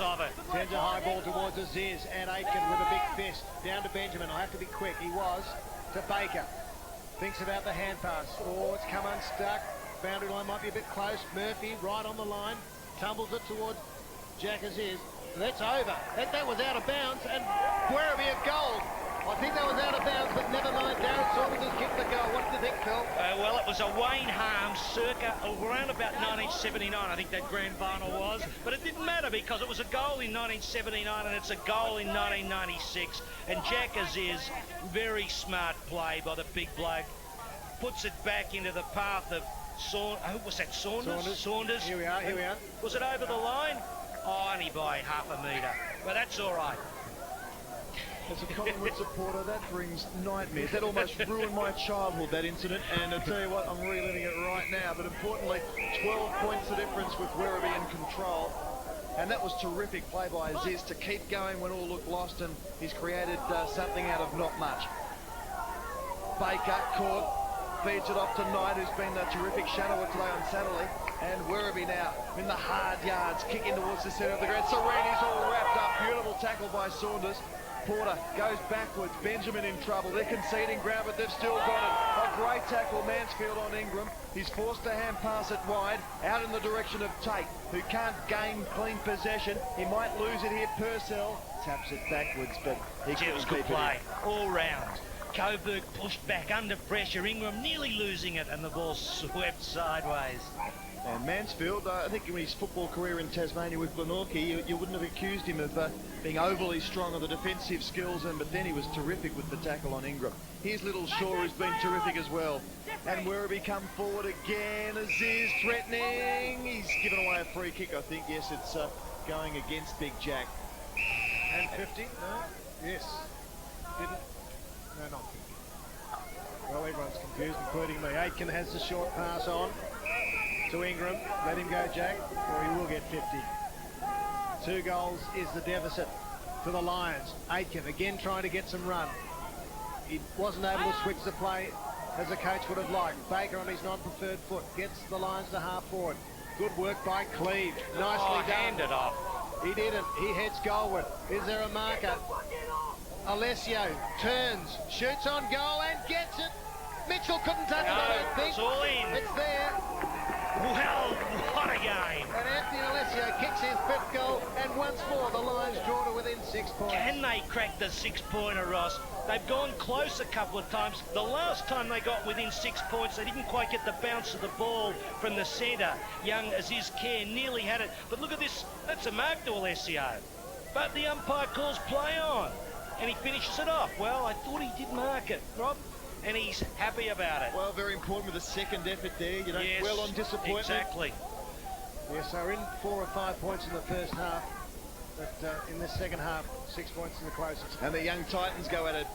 of it. Sends a high ball towards Aziz, and Aitken with a big fist. Down to Benjamin. I'll have to be quick. He was. To Baker. Thinks about the hand pass. Oh, it's come unstuck. Boundary line might be a bit close. Murphy right on the line. Tumbles it towards Jack Aziz. That's over. That was out of bounds, and Werribee a goal. I think that was out of bounds, but never mind. Darren Saunders has kicked the goal. What do you think, Phil? Well, it was a Wayne Harms circa around about 1979, I think that grand final was. But it didn't matter because it was a goal in 1979 and it's a goal in 1996. And Jack Aziz, very smart play by the big bloke, puts it back into the path of who was that, Saunders? Saunders. Here we are. Was it over the line? Oh, only by half a metre. But that's all right. As a Collingwood supporter, that brings nightmares. That almost ruined my childhood, that incident. And I'll tell you what, I'm reliving it right now. But importantly, 12 points the difference with Werribee in control. And that was terrific play by Aziz to keep going when all looked lost. And he's created something out of not much. Baker caught. Feeds it off to Knight, who's been a terrific shadower today on Saturday. And Werribee now in the hard yards, kicking towards the centre of the ground. Sereni's all wrapped up. Beautiful tackle by Saunders. Porter goes backwards. Benjamin in trouble. They're conceding ground, but they've still got it. A great tackle, Mansfield on Ingram. He's forced to hand pass it wide, out in the direction of Tate, who can't gain clean possession. He might lose it here. Purcell taps it backwards, but he couldn't keep it play all round. Coburg pushed back under pressure. Ingram nearly losing it, and the ball swept sideways. And Mansfield, I think in his football career in Tasmania with Glenorchy, you wouldn't have accused him of being overly strong on the defensive skills, but then he was terrific with the tackle on Ingram. Here's Little Shaw, who's been terrific as well. And Werribee come forward again. Aziz threatening. He's given away a free kick, I think. Yes, it's going against Big Jack. And 50? No? Yes. Didn't? No, not 50. Well, everyone's confused, including me. Aitken has the short pass on to Ingram. Let him go, Jack, or he will get 50. 2 goals is the deficit for the Lions. Aitken again trying to get some run. He wasn't able to switch the play as the coach would have liked. Baker on his non-preferred foot gets the Lions to half forward. Good work by Cleve. Nicely done. Handed off. He didn't. He heads goalward. Is there a marker? Alessio turns, shoots on goal and gets it. Mitchell couldn't touch it, I don't think. It's all in. It's there. Well, what a game. And Anthony Alessio kicks his 5th goal, and once more the Lions draw to within 6 points. Can they crack the 6-pointer, Ross? They've gone close a couple of times. The last time they got within 6 points, they didn't quite get the bounce of the ball from the centre. Young Aziz Care nearly had it. But look at this. That's a mark to Alessio. But the umpire calls play on, and he finishes it off. Well, I thought he did mark it, Rob. And he's happy about it. Well, very important with the second effort there. You don't dwell on disappointment. Exactly. Yes, they're in 4 or 5 points in the first half, but in the second half, 6 points in the closest. And the young Titans go at it.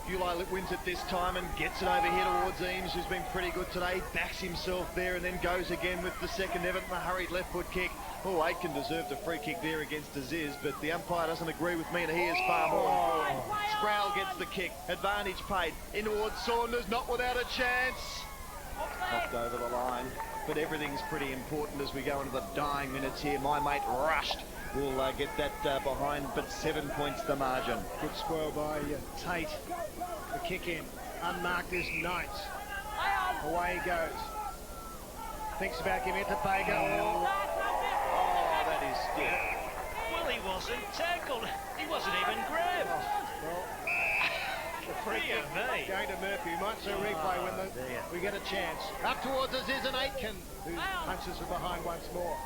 Fulai wins it this time and gets it over here towards Eames, who's been pretty good today. Backs himself there and then goes again with the second effort and the hurried left foot kick. Oh, Aitken deserved a free kick there against Aziz, but the umpire doesn't agree with me, and he is far more. Sproul gets the kick. Advantage paid. In towards Saunders, not without a chance. Knocked over the line. But everything's pretty important as we go into the dying minutes here. My mate rushed. We'll get that behind, but 7 points the margin. Good spoil by Tate. The kick in. Unmarked is Knight. Away he goes. Thinks about giving it to Baker. Oh, that is still. Well, he wasn't tackled. He wasn't even grabbed. Well, the free Dear kick me. going to Murphy. We might see a replay when we get a chance. Up towards Aziz and Aitken, who punches from behind once more.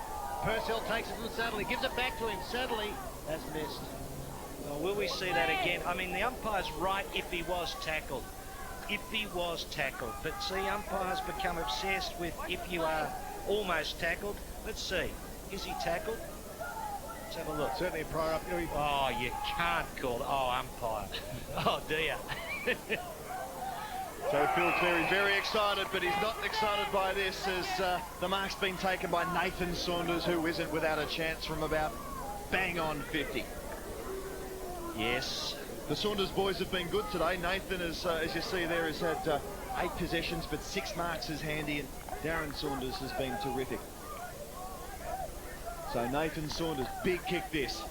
Purcell takes it from Sadley, gives it back to him. Sadley has missed. Well, will we see that again? I mean, the umpire's right if he was tackled. If he was tackled. But see, umpires become obsessed with if you are almost tackled. Let's see. Is he tackled? Let's have a look. Certainly a prior up. Oh, you can't call it. Oh, umpire. Oh, dear. So Phil Cleary's very excited, but he's not excited by this as the mark's been taken by Nathan Saunders, who isn't without a chance from about bang on 50. Yes. The Saunders boys have been good today. Nathan, as you see there, has had 8 possessions, but 6 marks is handy, and Darren Saunders has been terrific. So Nathan Saunders, big kick this.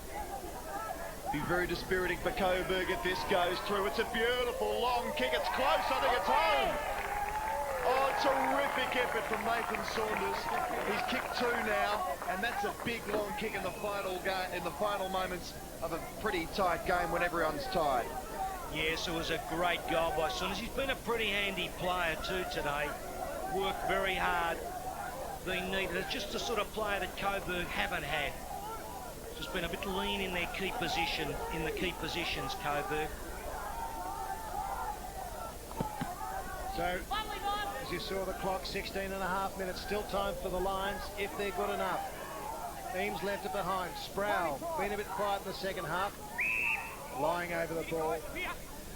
Be very dispiriting for Coburg if this goes through. It's a beautiful long kick. It's close. I think it's home. Oh, terrific effort from Nathan Saunders. He's kicked 2 now, and that's a big long kick in the final moments of a pretty tight game when everyone's tired. Yes, it was a great goal by Saunders. He's been a pretty handy player too today. Worked very hard. Been needed. It's just the sort of player that Coburg haven't had. Just been a bit lean in their key position, in the key positions, Coburg. So, as you saw the clock, 16.5 minutes, still time for the Lions, if they're good enough. Eames left it behind. Sproul, been a bit quiet in the second half, lying over the ball.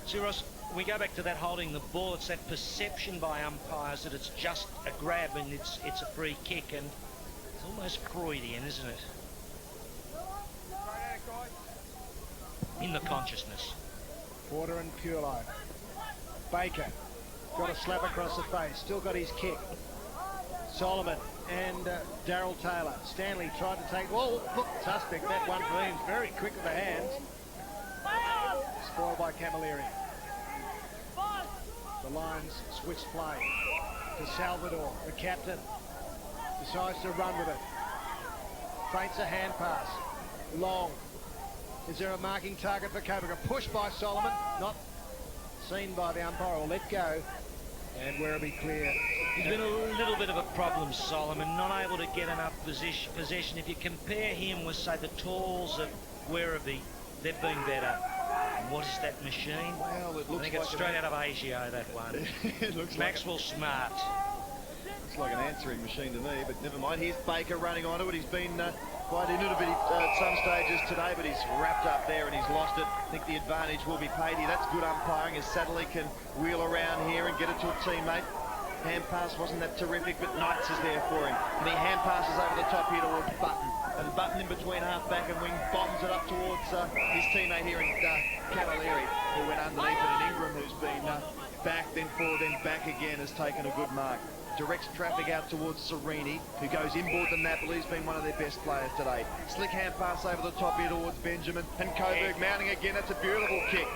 See, Ross, we go back to that holding the ball. It's that perception by umpires that it's just a grab and it's a free kick, and it's almost Freudian, isn't it? In the consciousness. Porter and Pulo. Baker got a slap across the face, still got his kick. Solomon and Darryl Taylor. Stanley tried to take, oh, look, suspect, that one for him, very quick with the hands. Spoiled by Camilleri. The Lions switch play to Salvador, the captain. Decides to run with it. Feints a hand pass. Long. Is there a marking target for Coburg? A push by Solomon, not seen by the umpire or let go. And Werribee clear. He's been a little bit of a problem, Solomon, not able to get enough possession. If you compare him with, say, the Talls of Werribee, they've been better. And what is that machine? Well, it looks I think it's straight out of Asia, that one. It looks Maxwell Smart. Looks like an answering machine to me, but never mind. Here's Baker running onto it. He's been quite innovative at some stages today, but he's wrapped up there and he's lost it. I think the advantage will be paid here. That's good umpiring as Satterley can wheel around here and get it to a teammate. Hand pass wasn't that terrific, but Knights is there for him. And he hand passes over the top here towards Button. And Button in between half-back and wing bombs it up towards his teammate here in Camilleri, who went underneath it. And Ingram, who's been back, then forward, then back again, has taken a good mark. Directs traffic out towards Serini, who goes inboard to Napoli. He's been one of their best players today. Slick hand pass over the top here towards Benjamin. And Coburg mounting again. That's a beautiful kick.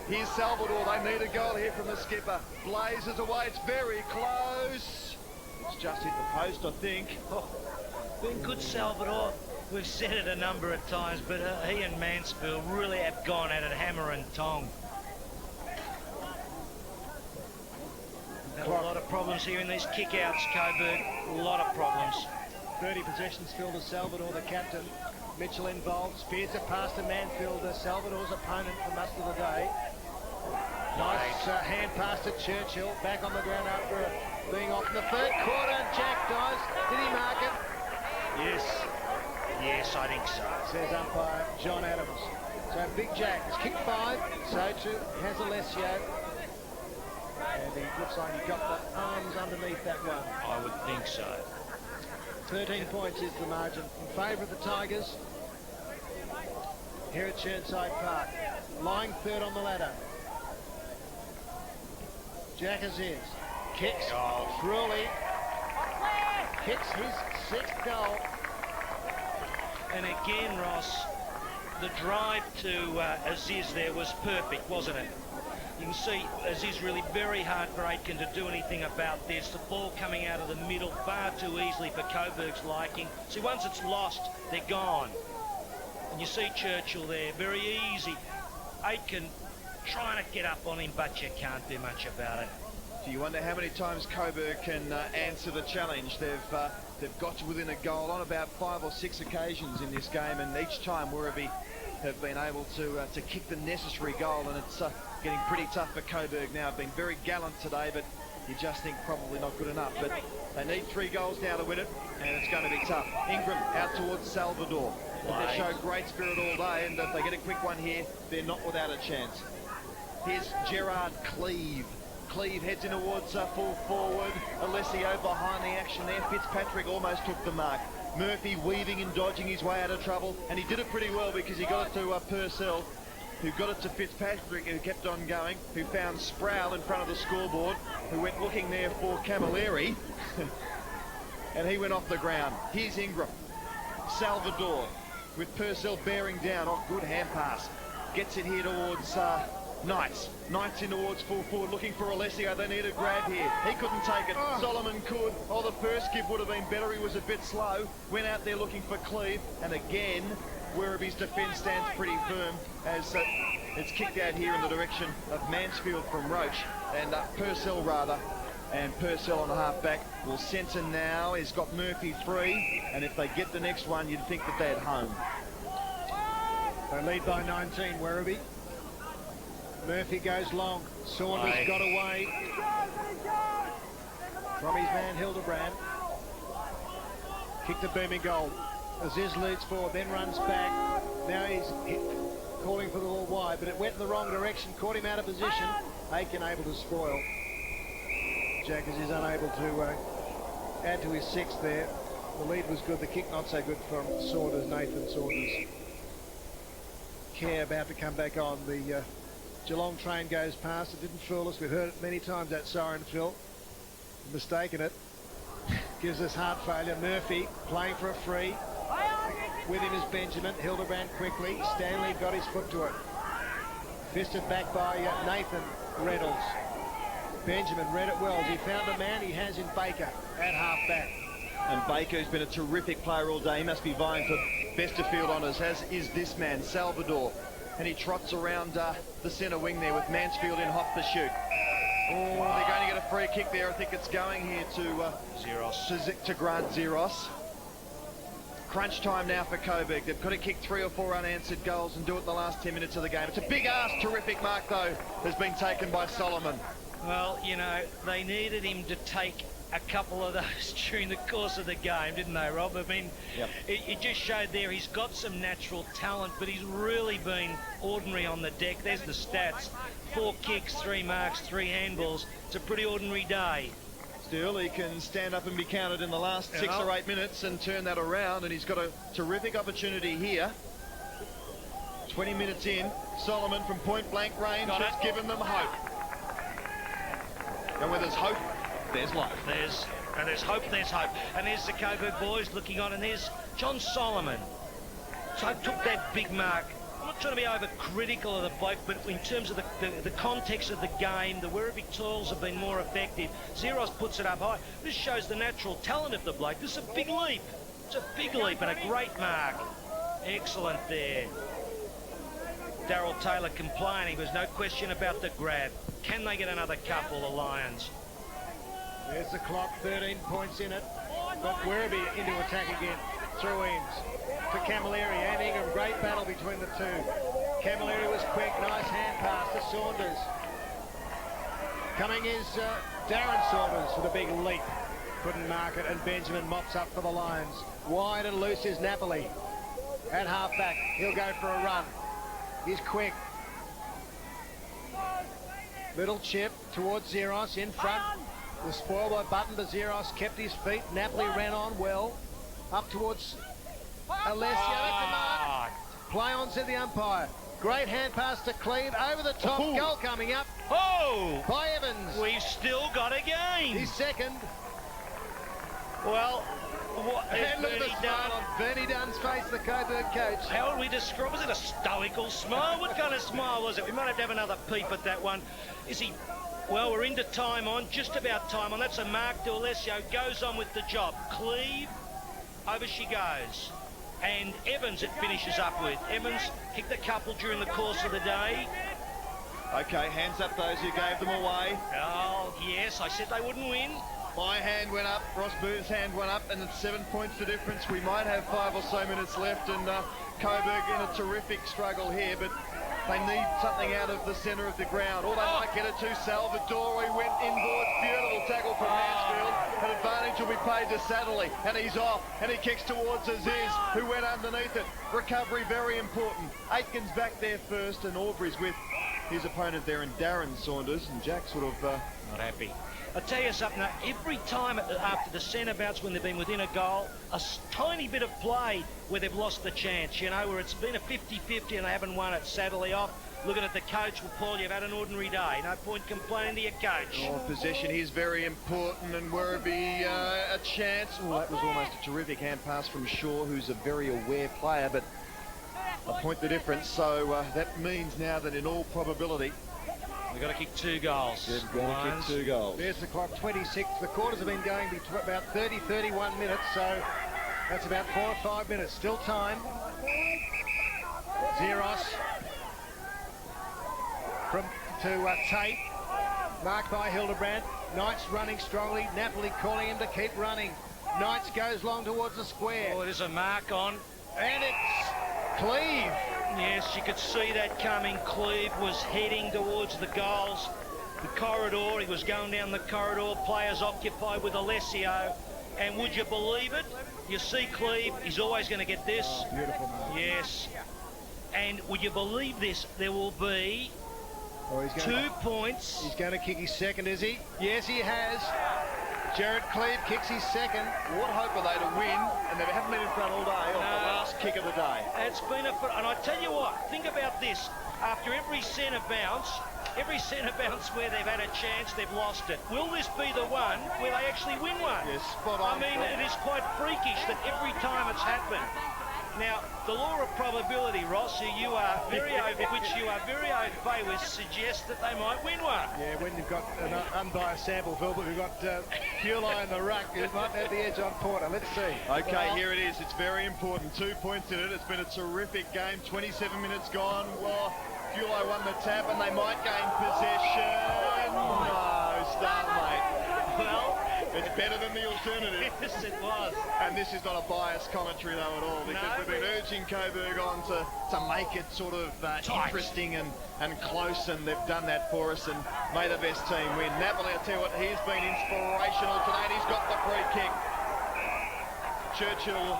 Here's Salvador. They need a goal here from the skipper. Blazes away. It's very close. It's just hit the post, I think. Oh, been good, Salvador. We've said it a number of times, but he and Mansfield really have gone at it hammer and tong. Had a lot of problems here in these kick-outs, Coburg. A lot of problems. 30 possessions still to Salvador, the captain. Mitchell involved. Spears it past to Mansfield, Salvador's opponent for most of the day. Nice hand pass to Churchill. Back on the ground after being off in the third quarter. Jack dives. Did he mark it? Yes. Yes, I think so. Says umpire John Adams. So Big Jack has kicked 5. Sochu has Alessio. And he looks like he got the arms underneath that one. I would think so. 13 points is the margin in favour of the Tigers here at Chirnside Park. Lying third on the ladder. Jack Aziz kicks truly. Kicks his 6th goal. And again, Ross, the drive to Aziz there was perfect, wasn't it? You can see Aziz really very hard for Aitken to do anything about this. The ball coming out of the middle far too easily for Coburg's liking. See, once it's lost, they're gone. And you see Churchill there, very easy. Aitken trying to get up on him, but you can't do much about it. Do you wonder how many times Coburg can answer the challenge? They've got to within a goal on about 5 or 6 occasions in this game, and each time Werribee have been able to kick the necessary goal, and it's getting pretty tough for Coburg now. Been very gallant today, but you just think probably not good enough. But they need 3 goals now to win it, and it's going to be tough. Ingram out towards Salvador. They show great spirit all day, and if they get a quick one here, they're not without a chance. Here's Gerard Cleve. Cleve heads in towards full forward. Alessio behind the action there. Fitzpatrick almost took the mark. Murphy weaving and dodging his way out of trouble, and he did it pretty well because he got it to Purcell, who got it to Fitzpatrick, who kept on going, who found Sproul in front of the scoreboard, who went looking there for Camilleri, and he went off the ground. Here's Ingram. Salvador with Purcell bearing down. Oh, good hand pass. Gets it here towards Knights. Knights in towards full forward, looking for Alessio. They need a grab here. He couldn't take it. Solomon could. Oh, the first give would have been better. He was a bit slow. Went out there looking for Cleve. And again, Werribee's defence stands pretty firm as it's kicked out here in the direction of Mansfield from Roach. And Purcell rather. And Purcell on the half-back. Well, Centre now has got Murphy free. And if they get the next one, you'd think that they're at home. They lead by 19, Werribee. Murphy goes long. Saunders got away from his man Hildebrand. Kicked a booming goal. Aziz leads forward, then runs back. Now he's calling for the ball wide, but it went in the wrong direction. Caught him out of position. Aiken able to spoil. Jackers is unable to add to his sixth there. The lead was good. The kick not so good from Saunders, Nathan Saunders. Care about to come back on. The Geelong train goes past. It didn't fool us. We've heard it many times, that siren, Phil. Mistaken it. Gives us heart failure. Murphy playing for a free. With him is Benjamin. Hildebrand quickly. Stanley got his foot to it. Fisted back by Nathan Reynolds. Benjamin read it well. He found a man. He has in Baker at half-back. And Baker's been a terrific player all day. He must be vying for Besterfield honours, as is this man, Salvador. And he trots around the centre wing there with Mansfield in hot pursuit. Oh, they're going to get a free kick there. I think it's going here to Zeros. To Grant Zeros. Crunch time now for Coburg. They've got to kick 3 or 4 unanswered goals and do it in the last 10 minutes of the game. It's a big ass, terrific mark though, has been taken by Solomon. Well, you know, they needed him to take a couple of those during the course of the game, didn't they, Rob? I mean, it just showed there he's got some natural talent, but he's really been ordinary on the deck. There's the stats. 4 kicks, 3 marks, 3 handballs. It's a pretty ordinary day. Still, he can stand up and be counted in the last 6 or 8 minutes and turn that around, and he's got a terrific opportunity here. 20 minutes in, Solomon from point-blank range has given them hope. And where there's hope, there's life. There's hope, there's hope. And there's the Coburg boys looking on, and there's John Solomon. So took that big mark. I'm not trying to be overcritical of the bloke, but in terms of the context of the game, the Werribee tools have been more effective. Zeros puts it up high. This shows the natural talent of the bloke. This is a big leap. It's a big leap and a great mark. Excellent there. Darryl Taylor complaining. There's no question about the grab. Can they get another couple, the Lions? There's the clock, 13 points in it. Got Werribee into attack again. Through ends for Camilleri and Ingram. Great battle between the two. Camilleri was quick, nice hand pass to Saunders. Coming is Darren Saunders with a big leap. Couldn't mark it, and Benjamin mops up for the Lions. Wide and loose is Napoli. At half-back, he'll go for a run. He's quick. Little chip towards Zeros in front. The spoil by Button, but Zeros kept his feet. Napoli ran on well. Up towards Alessio. That's a mark. Play on, said the umpire. Great hand pass to Cleve. Over the top. Goal coming up. By Evans. We've still got a game. He's second. Well, what has And look at the Bernie smile done? on Bernie Dunn's face, the Coburg coach. How would we describe? Was it a stoical smile? What kind of smile was it? We might have to have another peep at that one. Is he? Well, we're into time on, just about time on. That's a mark to Alessio. Goes on with the job. Cleve, over she goes. And Evans it finishes up with. Evans kicked a couple during the course of the day. Okay, hands up those who gave them away. Oh, yes, I said they wouldn't win. My hand went up, Ross Booth's hand went up, and it's 7 points the difference. We might have 5 or so minutes left, and Coburg in a terrific struggle here, but they need something out of the centre of the ground. Or they might get it to Salvador. He went inboard. Beautiful tackle from Mansfield. An advantage will be played to Satterley, and he's off, and he kicks towards Aziz, who went underneath it. Recovery very important. Aitken's back there first, and Aubrey's with his opponent there, and Darren Saunders, and Jack sort of Not happy. I'll tell you something, every time after the centre bounce when they've been within a goal, tiny bit of play where they've lost the chance, you know, where it's been a 50-50 and they haven't won it. Saturday off, looking at the coach, well, Paul, you've had an ordinary day. No point complaining to your coach. Oh, possession is very important, and Werribee a chance. Oh, that was almost a terrific hand pass from Shaw, who's a very aware player, but a point the difference. So that means now that in all probability, we've got to kick 2 goals. they've got to kick 2 goals. There's the clock, 26. The quarters have been going about 30, 31 minutes, so that's about 4 or 5 minutes. Still time. Zeros to Tate, marked by Hildebrand. Knights running strongly. Napoli calling him to keep running. Knights goes long towards the square. Oh, there's a mark on. And it's Cleve. Yes, you could see that coming. Cleve was heading towards the goals. The corridor, he was going down the corridor. Players occupied with Alessio. And would you believe it? You see Cleve, he's always going to get this. Oh, beautiful mark. Yes. And would you believe this? There will be 2 points. He's going to kick his second, is he? Yes, he has. Jared Cleve kicks his second. What hope are they to win, and they haven't been in front all day on the last kick of the day? It's been and I tell you what, think about this. After every centre bounce where they've had a chance, they've lost it. Will this be the one where they actually win one? Yes, spot on. I mean, it is quite freakish that every time it's happened. Now, the law of probability, Ross, which you are very au fait with, suggests that they might win one. Yeah, when you've got an unbiased sample, Phil, but we've got Purely in the ruck. It might have the edge on Porter. Let's see. Okay, here it is. It's very important. 2 points in it. It's been a terrific game. 27 minutes gone. Well, Purely won the tap, and they might gain possession. No, stalemate. Well, it's better than the alternative. Yes, it was. And this is not a biased commentary, though, at all, because we've been urging Coburg on to make it sort of interesting and close, and they've done that for us, and may the best team win. Napoli, I tell you what, he's been inspirational today, and he's got the free kick. Churchill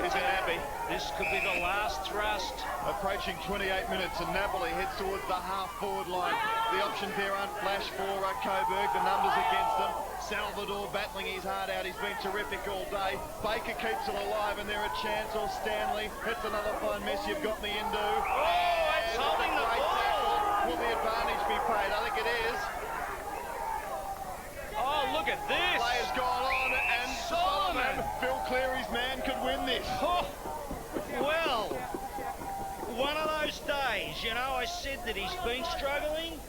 isn't happy. This could be the last thrust. Approaching 28 minutes, and Napoli heads towards the half-forward line. The options there aren't flash for Coburg. The numbers against them. Salvador battling his heart out. He's been terrific all day. Baker keeps it alive, and there a chance. Or Stanley. It's another fine mess you've got in the Indu. Oh, it's holding the ball. Will the advantage be paid? I think it is. Oh, look at this. Play has gone on, and Solomon, Phil Cleary's man, could win this. Oh, well, one of those days, you know, I said that he's been struggling.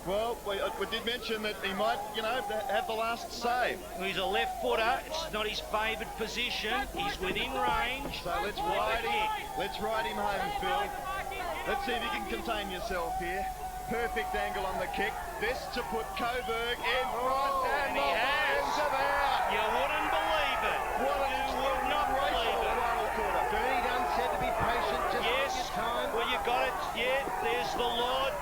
Well, we did mention that he might, you know, have the last save. He's a left footer. It's not his favoured position. He's within range. So let's ride him home, Phil. Let's see if you can contain yourself here. Perfect angle on the kick. This to put Coburg in front, and he has. Out. You wouldn't believe it. You would not believe it. Bernie Dunn said to be patient, just yes. take your time. Well, you got it. Yeah, there's the Lord.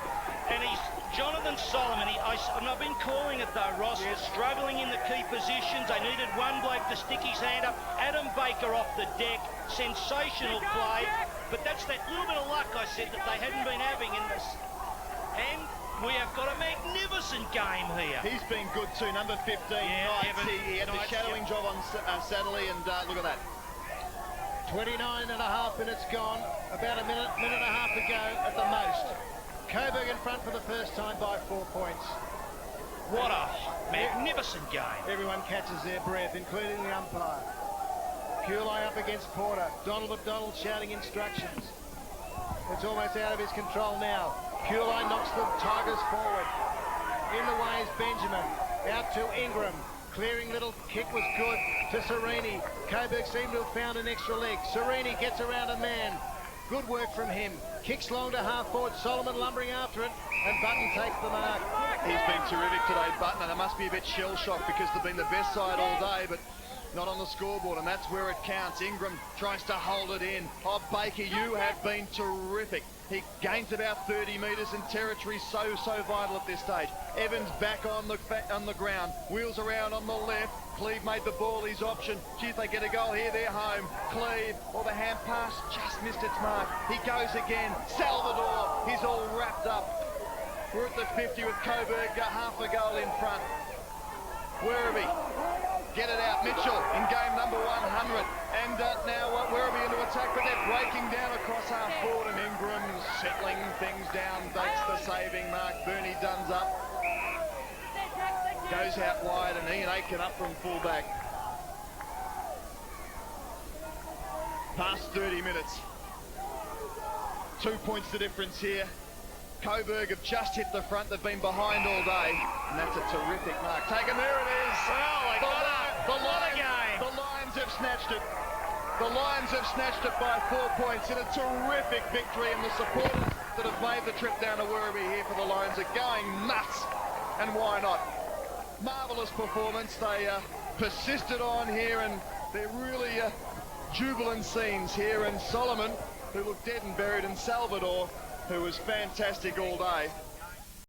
And he's Jonathan Solomon. I've been calling it though, Ross. Yes. Struggling in the key positions. They needed one bloke to stick his hand up. Adam Baker off the deck. Sensational play. But that's that little bit of luck I said that they hadn't been having in this. And we have got a magnificent game here. He's been good too. Number 15, Knights. He had the shadowing job on Saturday, and look at that. 29 and a half minutes gone. About a minute and a half to go at the most. Coburg in front for the first time by 4 points. What a magnificent game. Everyone catches their breath, including the umpire. Purely up against Porter. Donald McDonald shouting instructions. It's almost out of his control now. Purely knocks the Tigers forward. In the way is Benjamin. Out to Ingram. Clearing little kick was good to Serini. Coburg seemed to have found an extra leg. Serini gets around a man. Good work from him. Kicks long to half forward. Solomon lumbering after it. And Button takes the mark. He's been terrific today, Button, and it must be a bit shell-shocked because they've been the best side all day, but not on the scoreboard, and that's where it counts. Ingram tries to hold it in. Oh, Baker, you have been terrific. He gains about 30 metres in territory, so vital at this stage. Evans back on the ground, wheels around on the left. Cleve made the ball his option. Gee, if they get a goal here, they're home. Cleve, the hand pass just missed its mark. He goes again. Salvador, he's all wrapped up. We're at the 50 with Coburg, half a goal in front. Werribee, get it out. Mitchell in game number 100. And now Werribee into attack, but they're breaking down across half forward, and Ingram settling things down, makes the saving mark. Bernie Dunn's up. Goes out wide, and Ian Aitken up from fullback. Past 30 minutes. 2 points the difference here. Coburg have just hit the front. They've been behind all day, and that's a terrific mark. Taken, there it is. Well, they got it. What a game. The Lions have snatched it. The Lions have snatched it by 4 points in a terrific victory, and the supporters that have made the trip down to Werribee here for the Lions are going nuts, and why not? Marvellous performance. They persisted on here, and they're really jubilant scenes here. And Solomon, who looked dead and buried, and Salvador, who was fantastic all day.